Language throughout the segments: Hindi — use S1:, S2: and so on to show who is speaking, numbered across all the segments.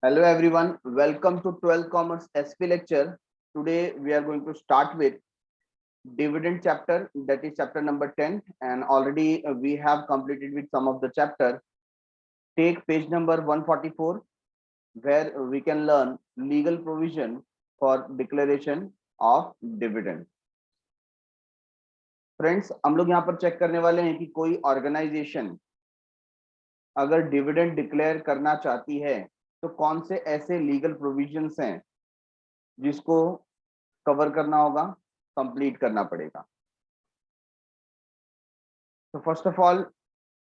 S1: Hello everyone, welcome to 12th Commerce SP lecture. Today we are going to start with dividend chapter, that is chapter number 10, and already we have completed with some of the chapter. Take page number 144 where we can learn legal provision for declaration of dividend. Friends, हम लोग यहाँ पर चेक करने वाले हैं कि कोई ऑर्गेनाइजेशन अगर डिविडेंड डिक्लेयर करना चाहती है तो कौन से ऐसे लीगल प्रोविजंस हैं जिसको कवर करना होगा, कंप्लीट करना पड़ेगा. तो first of all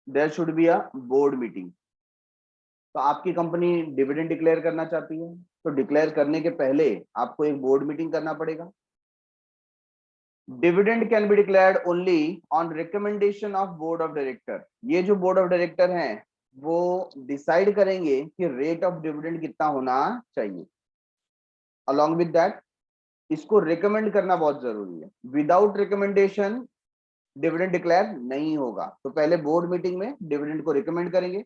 S1: there should be a board meeting. तो आपकी कंपनी डिविडेंड डिक्लेयर करना चाहती है तो डिक्लेयर करने के पहले आपको एक बोर्ड मीटिंग करना पड़ेगा. Dividend can be declared only on recommendation of board of director. ये जो बोर्ड ऑफ डायरेक्टर हैं वो डिसाइड करेंगे कि रेट ऑफ डिविडेंड कितना होना चाहिए. अलॉन्ग विद दैट इसको रिकमेंड करना बहुत जरूरी है. विदाउट रिकमेंडेशन डिविडेंड डिक्लेयर नहीं होगा. तो पहले बोर्ड मीटिंग में डिविडेंड को रिकमेंड करेंगे.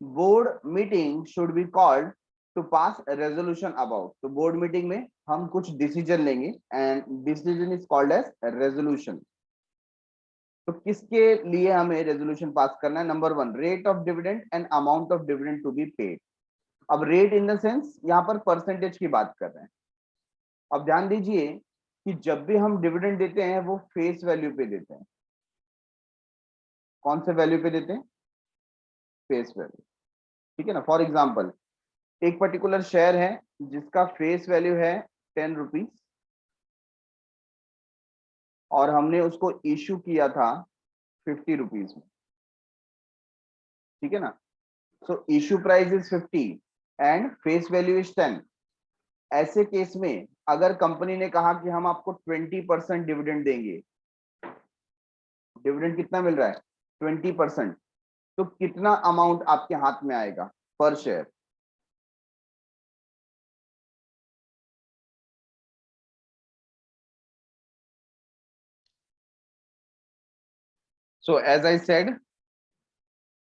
S1: Board meeting should be called to pass resolution about. तो बोर्ड मीटिंग में हम कुछ डिसीजन लेंगे and decision is called as resolution. तो किसके लिए हमें रेजोल्यूशन पास करना है? Number 1, rate of dividend and amount of dividend to be paid. अब रेट इन द सेंस यहाँ पर परसेंटेज की बात कर रहे हैं. अब ध्यान दीजिए कि जब भी हम डिविडेंड देते हैं वो फेस वैल्यू पे देते हैं. कौन से वैल्यू पे देते हैं? Face value. ठीक है ना. फॉर एग्जाम्पल एक पर्टिकुलर शेयर है जिसका फेस वैल्यू है 10 रुपीज और हमने उसको इश्यू किया था 50 रुपीज में. ठीक है ना. So issue price is 50 and face value is 10. ऐसे केस में अगर कंपनी ने कहा कि हम आपको 20% डिविडेंड देंगे, डिविडेंड कितना मिल रहा है? 20%. तो कितना अमाउंट आपके हाथ में आएगा पर share? So as I said,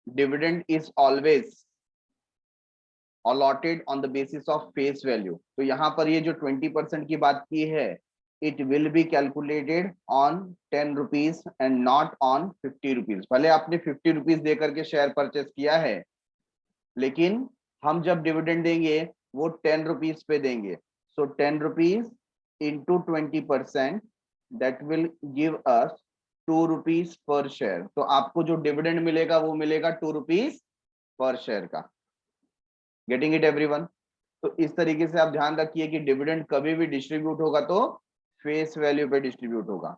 S1: dividend is always allotted on the basis of face value. तो यहाँ पर ये जो 20% की बात की है, it will be calculated on 10 rupees and not on 50 rupees. भले आपने 50 rupees दे करके शेयर परचेस किया है, लेकिन हम जब डिविडेंड देंगे वो 10 रुपीज पे देंगे. सो 10 rupees into 20% that will give us 2 rupees पर शेयर. तो आपको जो डिविडेंड मिलेगा वो मिलेगा 2 रुपीज पर शेयर का. Getting it everyone? तो इस तरीके से आप ध्यान रखिए कि डिविडेंड कभी भी डिस्ट्रीब्यूट होगा तो फेस वैल्यू पे डिस्ट्रीब्यूट होगा.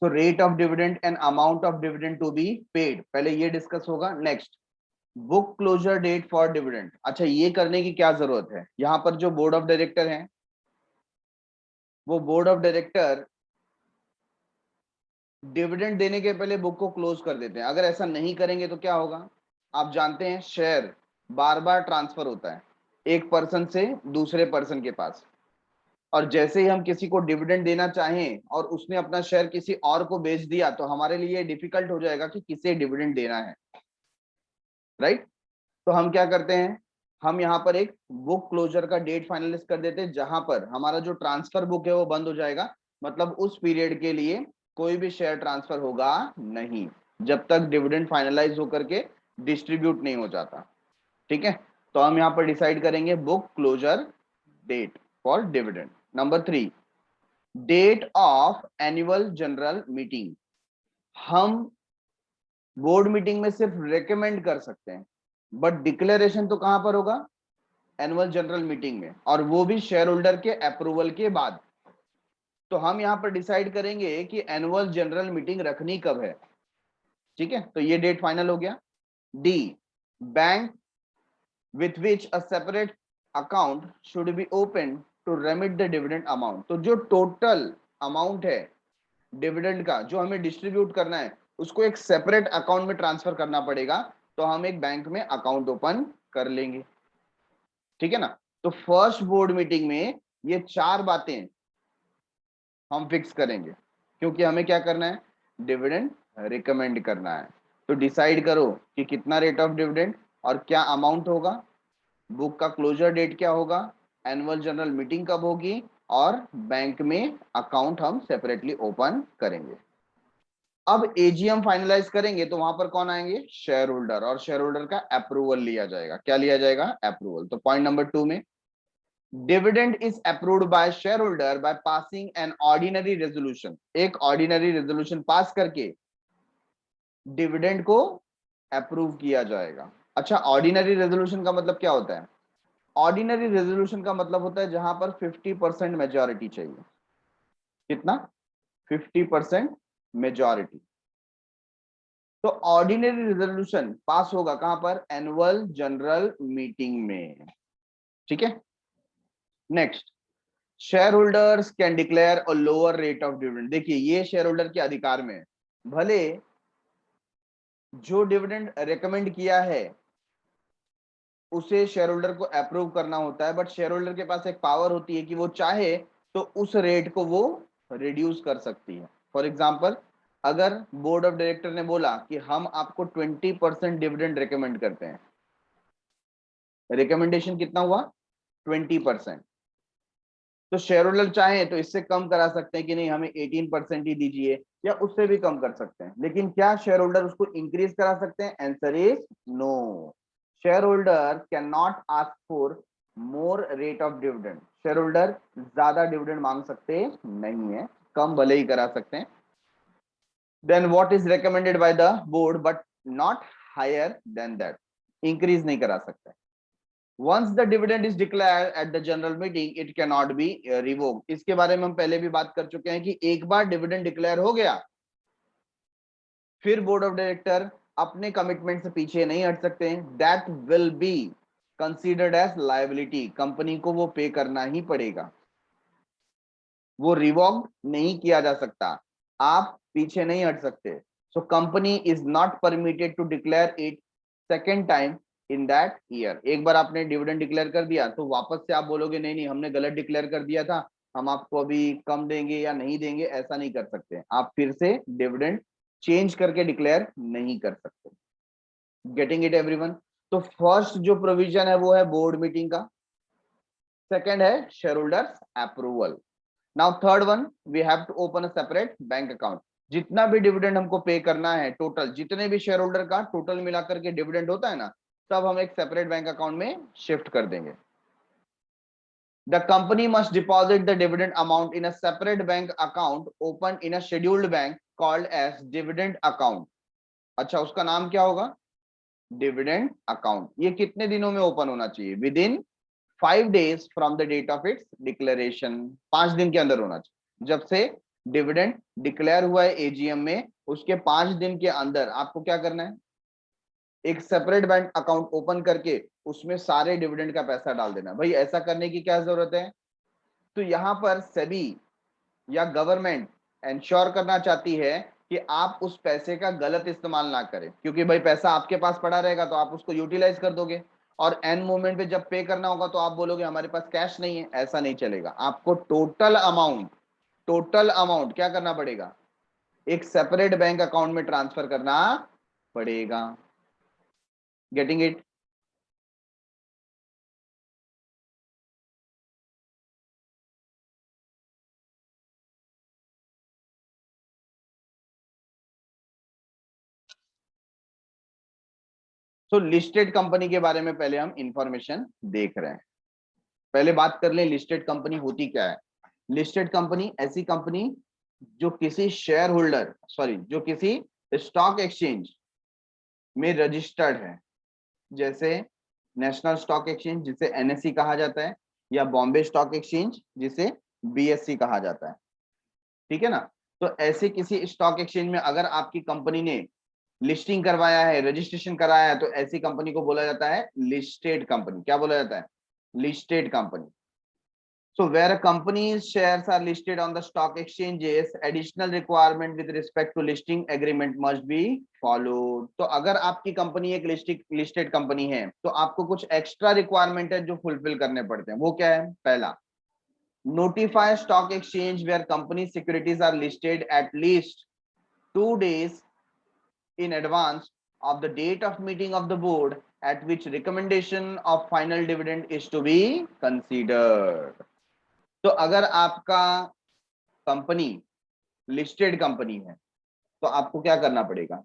S1: तो rate of dividend and amount of dividend to be paid, पहले ये डिस्कस होगा. Next, book closure date for dividend. अच्छा, ये करने की क्या जरूरत है? यहाँ पर जो बोर्ड ऑफ डायरेक्टर हैं वो बोर्ड ऑफ डायरेक्टर डिविडेंड देने के पहले बुक को क्लोज कर देते हैं. अगर ऐसा नहीं करेंगे तो क्या होगा? आप जानते हैं शेयर बार बार ट्रांसफर होता है एक पर्सन से दूसरे पर्सन के पास, और जैसे ही हम किसी को डिविडेंड देना चाहें और उसने अपना शेयर किसी और को बेच दिया तो हमारे लिए डिफिकल्ट हो जाएगा कि किसे डिविडेंड देना है. राइट? तो हम क्या करते हैं, हम यहाँ पर एक बुक क्लोजर का डेट फाइनलाइज कर देते हैं जहां पर हमारा जो ट्रांसफर बुक है वो बंद हो जाएगा. मतलब उस पीरियड के लिए कोई भी शेयर ट्रांसफर होगा नहीं जब तक डिविडेंड फाइनलाइज होकर के डिस्ट्रीब्यूट नहीं हो जाता. ठीक है. तो हम यहाँ पर डिसाइड करेंगे book closure date for dividend. Number 3, date of annual general meeting. हम बोर्ड मीटिंग में सिर्फ रेकमेंड कर सकते हैं बट डिक्लेरेशन तो कहां पर होगा? एनुअल जनरल मीटिंग में, और वो भी शेयर होल्डर के अप्रूवल के बाद. तो हम यहां पर डिसाइड करेंगे कि एनुअल जनरल मीटिंग रखनी कब है. ठीक है. तो ये डेट फाइनल हो गया. D, bank with which a separate account should be open to remit the dividend amount. तो जो टोटल अमाउंट है डिविडेंड का जो हमें डिस्ट्रीब्यूट करना है उसको एक सेपरेट अकाउंट में ट्रांसफर करना पड़ेगा. तो हम एक बैंक में अकाउंट ओपन कर लेंगे. ठीक है ना. तो फर्स्ट बोर्ड मीटिंग में ये 4 बातें हम फिक्स करेंगे क्योंकि हमें क्या करना है? डिविडेंड रिकमेंड करना है. तो डिसाइड करो कि कितना रेट ऑफ डिविडेंड, और क्या अमाउंट होगा, बुक का क्लोजर डेट क्या होगा, एनुअल जनरल मीटिंग कब होगी, और बैंक में अकाउंट हम सेपरेटली ओपन करेंगे। अब एजीएम फाइनलाइज करेंगे तो वहां पर कौन आएंगे, शेयर होल्डर, और शेयर होल्डर का अप्रूवल लिया जाएगा। क्या लिया जाएगा, अप्रूवल। तो पॉइंट नंबर 2 में dividend is approved by share holder by passing an ordinary resolution. एक ऑर्डिनरी रेजोल्यूशन पास करके डिविडेंड को अप्रूव किया जाएगा। अच्छा, ऑर्डिनरी रेजोल्यूशन का मतलब क्या होता है, ऑर्डिनरी रेजोल्यूशन का मतलब होता है जहां पर 50% मेजॉरिटी चाहिए। कितना, 50% मेजॉरिटी। तो ऑर्डिनरी रेजोल्यूशन पास होगा कहां पर, एनुअल जनरल मीटिंग में। ठीक है, next, share holders can declare a lower rate of dividend. देखिए ये शेयर होल्डर के अधिकार में है, भले जो डिविडेंड रेकमेंड किया है उसे शेयर होल्डर को अप्रूव करना होता है, बट शेयर होल्डर के पास एक पावर होती है कि वो चाहे तो उस रेट को वो रिड्यूस कर सकती है। फॉर एग्जाम्पल, अगर बोर्ड ऑफ डायरेक्टर ने बोला कि हम आपको 20% डिविडेंड रेकमेंड करते हैं, रिकमेंडेशन कितना हुआ, 20%, तो शेयर होल्डर चाहे तो इससे कम करा सकते हैं कि नहीं हमें 18% ही दीजिए, या उससे भी कम कर सकते हैं। लेकिन क्या शेयर होल्डर उसको इंक्रीज करा सकते हैं, answer is no. Share holder can not ask for more rate of dividend. Share holder ज्यादा डिविडेंड मांग सकते नहीं है, कम भले ही करा सकते हैं then what is recommended by the board, but not higher than that, increase नहीं करा सकते। Once the dividend is declared at the general meeting, it cannot be revoked. इसके बारे में हम पहले भी बात कर चुके हैं कि एक बार डिविडेंड डिक्लेयर हो गया, फिर बोर्ड ऑफ डायरेक्टर अपने कमिटमेंट से पीछे नहीं हट सकते। That will be considered as liability, company को वो पे करना ही पड़ेगा, वो रिवॉक नहीं किया जा सकता, आप पीछे नहीं हट सकते। So company is not permitted to declare it second time in that year. एक बार आपने डिविडेंड डिक्लेयर कर दिया तो वापस से आप बोलोगे नहीं नहीं हमने गलत डिक्लेयर कर दिया था, हम आपको अभी कम देंगे या नहीं देंगे, ऐसा नहीं कर सकते। आप फिर से डिविडेंड चेंज करके डिक्लेयर नहीं कर सकते। Getting it everyone. तो फर्स्ट जो प्रोविजन है वो है बोर्ड मीटिंग का, सेकेंड है share holders approval. Now third one, we have to open a separate bank account. जितना भी डिविडेंड हमको पे करना है, टोटल जितने भी शेयर होल्डर का टोटल मिलाकर के डिविडेंड होता है ना, सब हम एक सेपरेट बैंक अकाउंट में शिफ्ट कर देंगे। The company must deposit the dividend amount in a separate bank account open in a scheduled bank called as dividend account. अच्छा, उसका नाम क्या होगा, डिविडेंड अकाउंट। ये कितने दिनों में ओपन होना चाहिए, within 5 days from the date of its declaration. 5 दिन के अंदर होना चाहिए, जब से डिविडेंड डिक्लेयर हुआ है एजीएम में, उसके 5 दिन के अंदर आपको क्या करना है, एक सेपरेट बैंक अकाउंट ओपन करके उसमें सारे डिविडेंड का पैसा डाल देना। भाई ऐसा करने की क्या जरूरत है, तो यहां पर सेबी या गवर्नमेंट इंश्योर करना चाहती है कि आप उस पैसे का गलत इस्तेमाल ना करें, क्योंकि भाई पैसा आपके पास पड़ा रहेगा तो आप उसको यूटिलाइज कर दोगे, और एन मोमेंट पे जब पे करना होगा तो आप बोलोगे हमारे पास कैश नहीं है। ऐसा नहीं चलेगा, आपको टोटल अमाउंट क्या करना पड़ेगा, एक सेपरेट बैंक अकाउंट में ट्रांसफर करना पड़ेगा। Getting it. So listed company के बारे में पहले हम इंफॉर्मेशन देख रहे हैं। पहले बात कर लें लिस्टेड कंपनी होती क्या है। लिस्टेड कंपनी ऐसी कंपनी जो किसी शेयर होल्डर जो किसी स्टॉक एक्सचेंज में रजिस्टर्ड है, जैसे नेशनल स्टॉक एक्सचेंज जिसे एनएसई कहा जाता है, या बॉम्बे स्टॉक एक्सचेंज जिसे बीएससी कहा जाता है। ठीक है ना, तो ऐसे किसी स्टॉक एक्सचेंज में अगर आपकी कंपनी ने लिस्टिंग करवाया है, रजिस्ट्रेशन कराया है, तो ऐसी कंपनी को बोला जाता है लिस्टेड कंपनी। क्या बोला जाता है, listed company. So where a company's shares are listed on the stock exchanges, additional requirement with respect to listing agreement must be followed. तो अगर आपकी कंपनी एक लिस्टेड कंपनी है तो आपको कुछ एक्स्ट्रा रिक्वायरमेंट है जो फुलफिल करने पड़ते हैं। वो क्या है, पहला, notify stock exchange where company securities are listed at least 2 days in advance of the date of meeting of the board at which recommendation of final dividend is to be considered. तो अगर आपका कंपनी लिस्टेड कंपनी है तो आपको क्या करना पड़ेगा,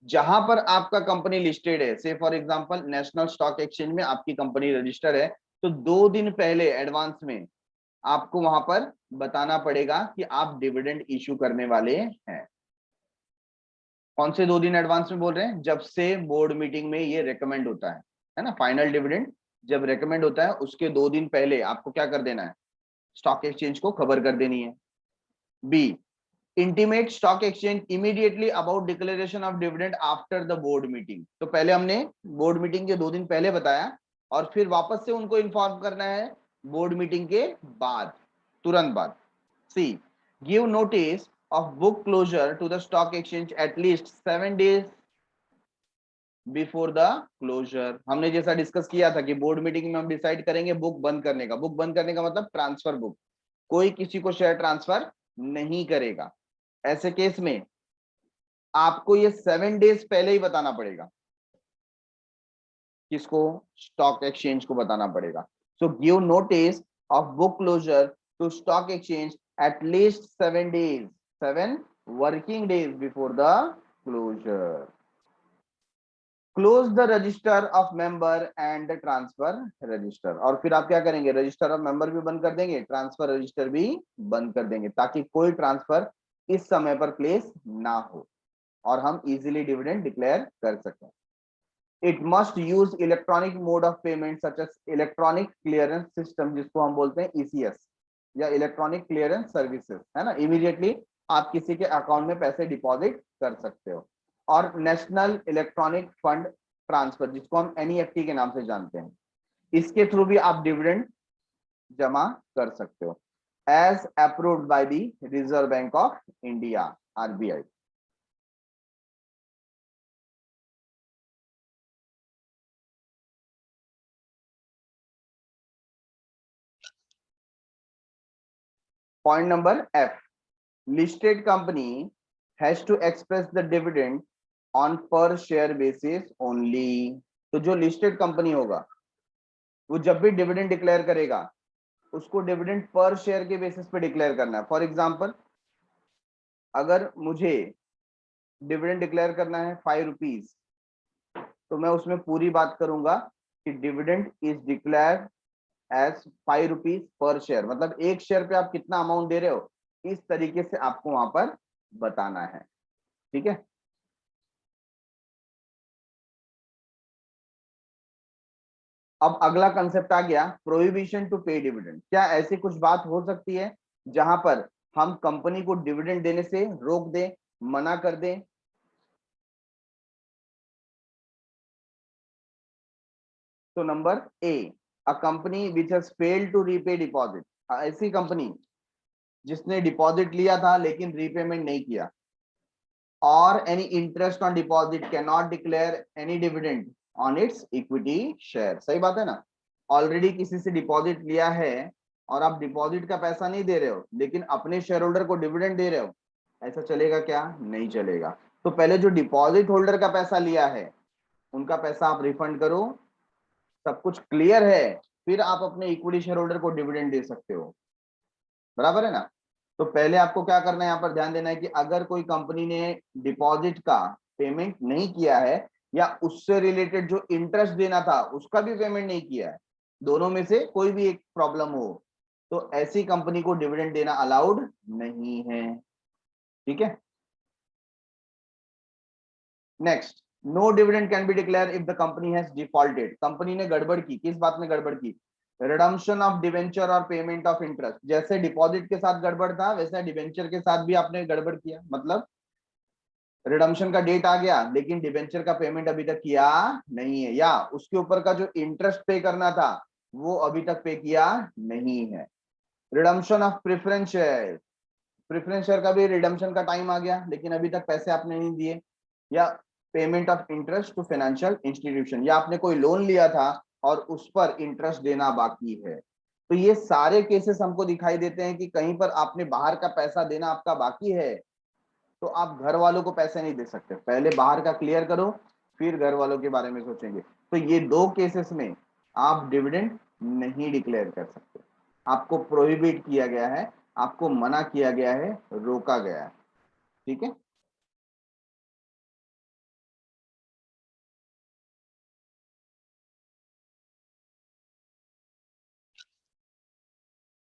S1: जहां पर आपका कंपनी लिस्टेड है, से for example national stock exchange में आपकी कंपनी रजिस्टर है, तो 2 दिन पहले एडवांस में आपको वहां पर बताना पड़ेगा कि आप डिविडेंड इश्यू करने वाले हैं। कौन से 2 दिन एडवांस में बोल रहे हैं, जब से बोर्ड मीटिंग में ये रेकमेंड होता है ना, फाइनल डिविडेंड जब रेकमेंड होता है उसके 2 दिन पहले आपको क्या कर देना है, स्टॉक एक्सचेंज को खबर कर देनी है। B, intimate stock exchange immediately about declaration of dividend after the board meeting. तो पहले हमने बोर्ड मीटिंग के 2 दिन पहले बताया और फिर वापस से उनको इन्फॉर्म करना है बोर्ड मीटिंग के बाद, तुरंत बाद। C, give notice of book closure to the stock exchange at least 7 days before the closure। हमने जैसा डिस्कस किया था कि बोर्ड मीटिंग में हम डिसाइड करेंगे बुक बंद करने का। बुक बंद करने का मतलब ट्रांसफर बुक, कोई किसी को शेयर ट्रांसफर नहीं करेगा। ऐसे केस में आपको ये 7 डेज पहले ही बताना पड़ेगा। किसको, स्टॉक एक्सचेंज को बताना पड़ेगा। So give notice of book closure to stock exchange at least 7 days, 7 working days before the closure। Close the register of member and the transfer register। और फिर आप क्या करेंगे, रजिस्टर ऑफ मेंबर भी बंद कर देंगे, ट्रांसफर रजिस्टर भी बंद कर देंगे, ताकि कोई ट्रांसफर इस समय पर प्लेस ना हो और हम इजीली डिविडेंड डिक्लेयर कर सकें। It must use electronic mode of payment such as electronic clearance system, जिसको हम बोलते हैं ECS या इलेक्ट्रॉनिक क्लियरेंस सर्विसेज, है ना। इमीडिएटली आप किसी के अकाउंट में पैसे डिपॉजिट कर सकते हो। और नेशनल इलेक्ट्रॉनिक फंड ट्रांसफर, जिसको हम NEFT के नाम से जानते हैं, इसके थ्रू भी आप डिविडेंड जमा कर सकते हो as approved by the Reserve Bank of India, RBI। Point number F, listed company has to express the dividend on per share basis only। तो जो लिस्टेड कंपनी होगा वो जब भी डिविडेंड डिक्लेयर करेगा उसको डिविडेंड पर शेयर के बेसिस पे डिक्लेयर करना है। फॉर एग्जांपल, अगर मुझे डिविडेंड डिक्लेयर करना है 5 रुपीज, तो मैं उसमें पूरी बात करूंगा कि dividend is declared as 5 rupees पर शेयर, मतलब एक शेयर पे आप कितना अमाउंट दे रहे हो, इस तरीके से आपको वहां पर बताना है। ठीक है, अब अगला कंसेप्ट आ गया, प्रोहिबिशन टू पे डिविडेंड। क्या ऐसी कुछ बात हो सकती है जहां पर हम कंपनी को डिविडेंड देने से रोक दें, मना कर दें? तो number A, a company which has failed to repay deposit. ऐसी कंपनी जिसने डिपॉजिट लिया था लेकिन रीपेमेंट नहीं किया, और any interest on deposit can not declare any dividend on its equity share. सही बात है ना, ऑलरेडी किसी से डिपॉजिट लिया है और आप डिपॉजिट का पैसा नहीं दे रहे हो लेकिन अपने शेयर होल्डर को डिविडेंड दे रहे हो, ऐसा चलेगा क्या? नहीं चलेगा। तो पहले जो डिपॉजिट होल्डर का पैसा लिया है उनका पैसा आप रिफंड करो, सब कुछ क्लियर है, फिर आप अपने इक्विटी शेयर होल्डर को डिविडेंड दे सकते हो। बराबर है ना। तो पहले आपको क्या करना है, यहाँ पर ध्यान देना है कि अगर कोई कंपनी ने डिपॉजिट का पेमेंट नहीं किया है या उससे रिलेटेड जो इंटरेस्ट देना था उसका भी पेमेंट नहीं किया है, दोनों में से कोई भी एक प्रॉब्लम हो, तो ऐसी कंपनी को डिविडेंड देना अलाउड नहीं है। ठीक है, next, no dividend can be declare if the company has defaulted. Company ने गड़बड़ की, किस बात में गड़बड़ की? रिडम्पशन ऑफ डिवेंचर और पेमेंट ऑफ इंटरेस्ट। जैसे डिपॉजिट के साथ गड़बड़ था वैसे डिवेंचर के साथ भी आपने गड़बड़ किया, मतलब रिडम्पशन का डेट आ गया लेकिन डिवेंचर का पेमेंट अभी तक किया नहीं है, या उसके ऊपर का जो इंटरेस्ट पे करना था वो अभी तक पे किया नहीं है। Redemption of preference share, preference share का भी रिडम्पशन का टाइम आ गया लेकिन अभी तक पैसे आपने नहीं दिए, या payment of interest to financial institution, या आपने कोई लोन लिया था और उस पर इंटरेस्ट देना बाकी है। तो ये सारे केसेस हमको दिखाई देते हैं कि कहीं पर आपने बाहर का पैसा देना आपका बाकी है तो आप घर वालों को पैसे नहीं दे सकते, पहले बाहर का क्लियर करो फिर घर वालों के बारे में सोचेंगे। तो ये दो केसेस में आप डिविडेंड नहीं डिक्लेयर कर सकते, आपको प्रोहिबिट किया गया है, आपको मना किया गया है, रोका गया है। ठीक है।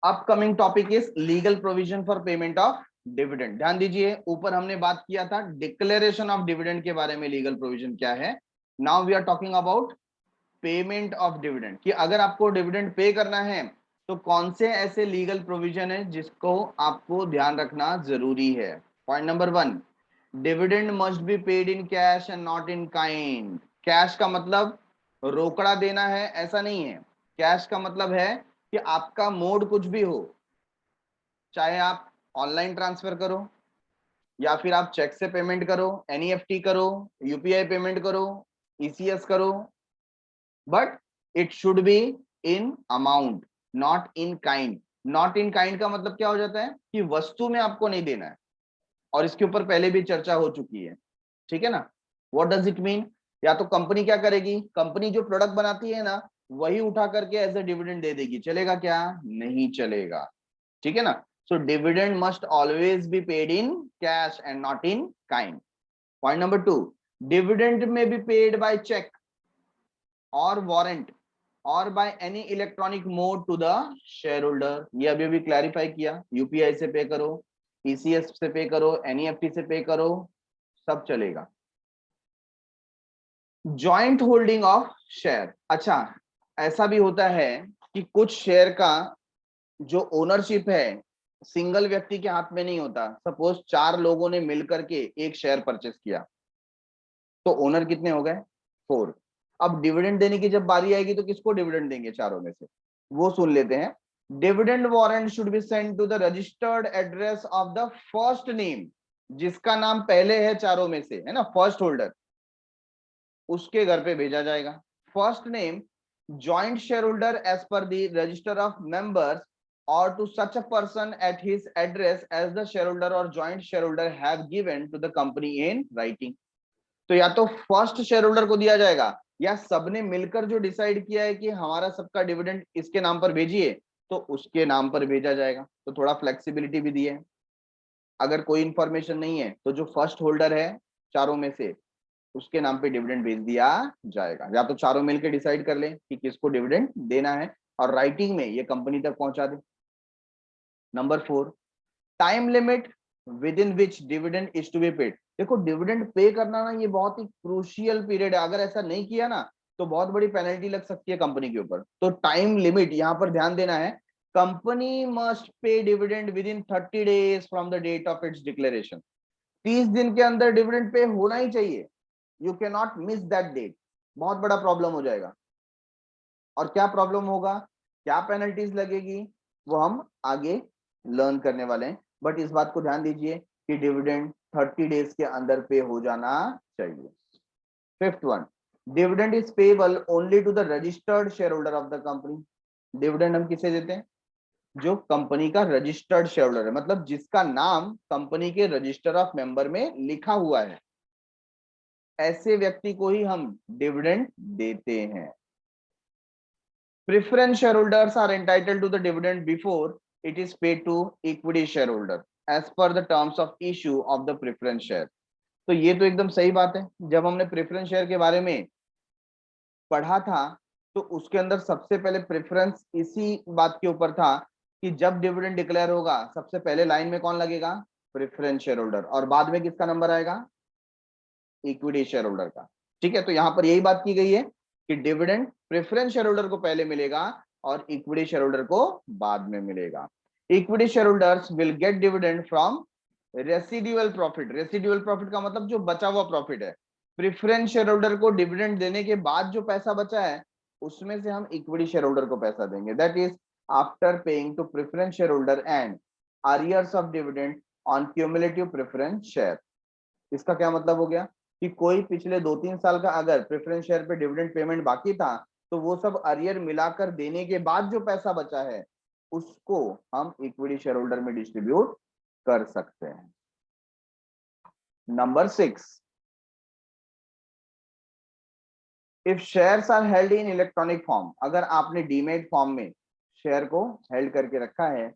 S1: Upcoming topic is legal provision for payment of dividend. ध्यान दीजिए, ऊपर हमने बात किया था डिक्लेरेशन ऑफ डिविडेंड के बारे में, लीगल प्रोविजन क्या है। Now we are talking about payment of dividend, कि अगर आपको डिविडेंड पे करना है तो कौन से ऐसे लीगल प्रोविजन है जिसको आपको ध्यान रखना जरूरी है। Point number 1, dividend must be paid in cash and not in kind. Cash का मतलब रोकड़ा देना है ऐसा नहीं है। कैश का मतलब है कि आपका मोड कुछ भी हो, चाहे आप ऑनलाइन ट्रांसफर करो या फिर आप चेक से पेमेंट करो, एनईएफटी करो, यूपीआई पेमेंट करो, ईसीएस करो, but it should be in amount, not in kind. Not in kind का मतलब क्या हो जाता है कि वस्तु में आपको नहीं देना है, और इसके ऊपर पहले भी चर्चा हो चुकी है। ठीक है ना। What does it mean? या तो कंपनी क्या करेगी, कंपनी जो प्रोडक्ट बनाती है ना वही उठा करके एज ए डिविडेंड दे देगी, चलेगा क्या? नहीं चलेगा। ठीक है ना। So dividend must always be paid in cash and not in kind. Point number 2, dividend may be paid by cheque और वारंट और by any electronic mode to the share holder. ये अभी अभी क्लैरिफाई किया, यूपीआई से पे करो, ईसीएस से पे करो, एनईएफटी से पे करो, सब चलेगा। Joint holding of share. अच्छा, ऐसा भी होता है कि कुछ शेयर का जो ओनरशिप है सिंगल व्यक्ति के हाथ में नहीं होता। सपोज 4 लोगों ने मिलकर के एक शेयर परचेस किया, तो ओनर कितने हो गए? 4। अब डिविडेंड देने की जब बारी आएगी तो किसको डिविडेंड देंगे चारों में से? वो सुन लेते हैं। Dividend warrant should be send to the registered address of the first name, जिसका नाम पहले है चारों में से, है ना, फर्स्ट होल्डर, उसके घर पे भेजा जाएगा। First name joint share holder as per the register of members or to such a person at his address as the shareholder or joint shareholder have given to the company in writing। तो या तो फर्स्ट शेयर होल्डर को दिया जाएगा, या सबने मिलकर जो डिसाइड किया है कि हमारा सबका डिविडेंड इसके नाम पर भेजिए, तो उसके नाम पर भेजा जाएगा। तो थोड़ा फ्लेक्सिबिलिटी भी दी है। अगर कोई इंफॉर्मेशन नहीं है तो जो फर्स्ट होल्डर है चारों में से उसके नाम पे डिविडेंड भेज दिया जाएगा, या तो चारों मिलकर डिसाइड कर लें कि किसको डिविडेंड देना है और राइटिंग में ये कंपनी तक पहुंचा दे। Number 4, time limit within which dividend is to be paid. देखो, डिविडेंड पे करना ना ये बहुत ही क्रूशियल पीरियड है, अगर ऐसा नहीं किया ना तो बहुत बड़ी पेनल्टी लग सकती है कंपनी के ऊपर। तो टाइम लिमिट यहाँ पर ध्यान देना है। Company must pay dividend within 30 days from the date of its declaration. 30 दिन के अंदर डिविडेंड पे होना ही चाहिए। You can not miss that date. बहुत बड़ा प्रॉब्लम हो जाएगा। और क्या प्रॉब्लम होगा, क्या पेनल्टीज लगेगी, वो हम आगे लर्न करने वाले हैं। बट इस बात को ध्यान दीजिए कि डिविडेंड 30 डेज के अंदर पे हो जाना चाहिए। Fifth one, dividend is payable only to the registered share holder of the company. Dividend हम किसे देते हैं? जो कंपनी का रजिस्टर्ड शेयर होल्डर है, मतलब जिसका नाम कंपनी के रजिस्टर ऑफ मेंबर में लिखा हुआ है, ऐसे व्यक्ति को ही हम डिविडेंड देते हैं। Preference shareholders are entitled to the dividend before it is paid to equity shareholder as per the terms of issue of the preference share। तो ये तो एकदम सही बात है। जब हमने प्रेफरेंस शेयर के बारे में पढ़ा था तो उसके अंदर सबसे पहले प्रेफरेंस इसी बात के ऊपर था कि जब डिविडेंड डिक्लेयर होगा सबसे पहले लाइन में कौन लगेगा? प्रेफरेंस शेयर होल्डर, और बाद में किसका नंबर आएगा? इक्विटी शेयर होल्डर का। ठीक है, तो यहां पर यही बात की गई है कि डिविडेंड प्रेफरेंस शेयर होल्डर को पहले मिलेगा और इक्विटी शेयर होल्डर को बाद में मिलेगा। Equity share holders will get dividend from residual profit. Residual profit का मतलब जो बचा हुआ प्रॉफिट है। प्रेफरेंस शेयर होल्डर को डिविडेंड देने के बाद जो पैसा बचा है उसमें से हम इक्विटी शेयर होल्डर को पैसा देंगे। That is after paying to preference share holder and arrears of dividend on cumulative preference share. इसका क्या मतलब हो गया कि कोई पिछले 2-3 साल का अगर प्रेफरेंस शेयर पे डिविडेंड पेमेंट बाकी था तो वो सब अरियर मिलाकर देने के बाद जो पैसा बचा है उसको हम इक्विटी शेयर होल्डर में डिस्ट्रीब्यूट कर सकते हैं। Number 6, if shares are held in electronic form, अगर आपने डीमेट फॉर्म में शेयर को हेल्ड करके रखा है,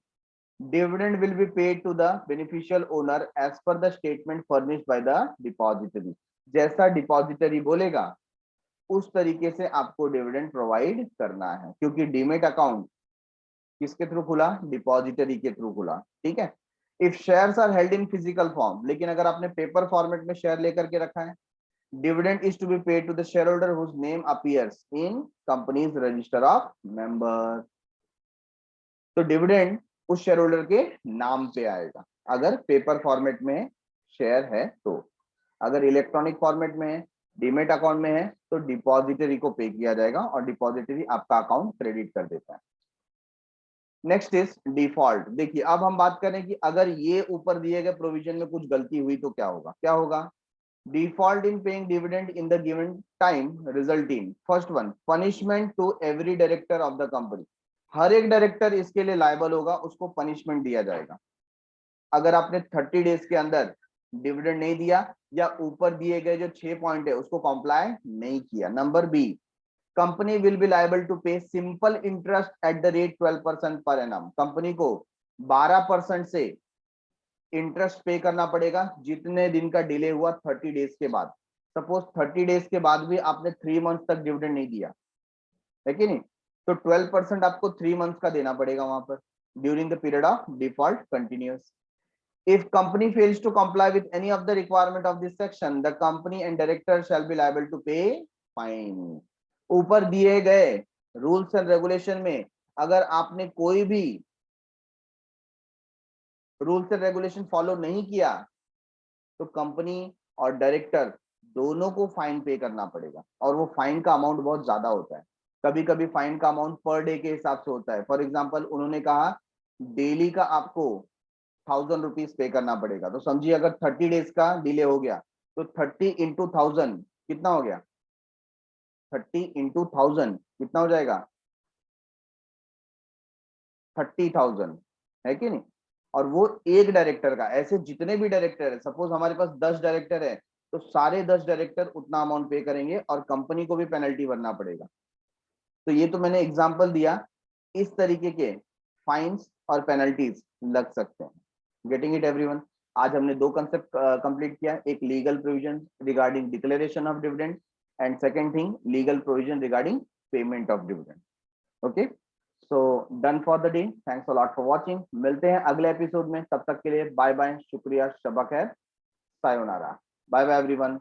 S1: dividend will be paid to the beneficial owner as per the statement furnished by the depository. जैसा डिपॉजिटरी बोलेगा उस तरीके से आपको डिविडेंड प्रोवाइड करना है, क्योंकि डीमेट अकाउंट किसके थ्रू खुला? डिपॉजिटरी के थ्रू खुला, ठीक है। If shares are held in physical form, लेकिन अगर आपने पेपर फॉर्मेट में शेयर लेकर के रखा है, dividend is to be paid to the shareholder whose name appears in company's register of members। तो डिविडेंड उस शेयर होल्डर के नाम पे आएगा अगर पेपर फॉर्मेट में शेयर है तो। अगर इलेक्ट्रॉनिक फॉर्मेट में है, डीमेट अकाउंट में है, तो डिपॉजिटरी को पे किया जाएगा और डिपॉजिटरी आपका अकाउंट क्रेडिट कर देता है। Next is default. देखिए अब हम बात करें कि अगर ये ऊपर दिए गए प्रोविजन में कुछ गलती हुई तो क्या होगा। क्या होगा? default in paying dividend in the given time result in first one punishment to every director of the company। हर एक डायरेक्टर इसके लिए लायबल होगा, उसको पनिशमेंट दिया जाएगा अगर आपने 30 डेज के अंदर डिविडेंड नहीं दिया या ऊपर दिए गए जो 6 पॉइंट है उसको कॉम्प्लाई नहीं किया। Number B, company will be liable to pay simple interest at the rate 12% per annum. Company को 12% से इंटरेस्ट पे करना पड़ेगा जितने दिन का डिले हुआ 30 डेज के बाद। सपोज 30 डेज के बाद भी आपने 3 मंथ तक डिविडेंड नहीं दिया है कि नहीं, तो 12% आपको 3 मंथ का देना पड़ेगा वहां पर during the period of default continuous. If company fails to comply with any of the requirement of this section the company and director shall be liable to pay fine. ऊपर दिए गए रूल्स एंड रेगुलेशन में अगर आपने कोई भी रूल्स एंड रेगुलेशन फॉलो नहीं किया तो कंपनी और डायरेक्टर दोनों को फाइन पे करना पड़ेगा, और वो फाइन का अमाउंट बहुत ज्यादा होता है। कभी कभी फाइन का अमाउंट पर डे के हिसाब से होता है। फॉर एग्जांपल उन्होंने कहा डेली का आपको 1000 रुपीज पे करना पड़ेगा, तो समझिए अगर 30 डेज का डिले हो गया तो 30 इंटू 1000 कितना हो गया? 30 इंटू 1000 कितना हो जाएगा? 30,000 है कि नहीं। और वो एक डायरेक्टर का, ऐसे जितने भी डायरेक्टर है, सपोज हमारे पास 10 डायरेक्टर है तो सारे 10 डायरेक्टर उतना अमाउंट पे करेंगे और कंपनी को भी पेनल्टी भरना पड़ेगा। तो ये तो मैंने एग्जांपल दिया, इस तरीके के फाइन्स और पेनल्टीज लग सकते हैं। Getting it everyone? आज हमने दो कंसेप्ट कंप्लीट किया, एक legal provision regarding declaration of dividend and second thing legal provision regarding payment of dividend. Okay, so done for the day. Thanks a lot for watching. मिलते हैं अगले एपिसोड में, तब तक के लिए बाय बाय, शुक्रिया, शबा खैर, सायोनारा, बाय बाय एवरीवन।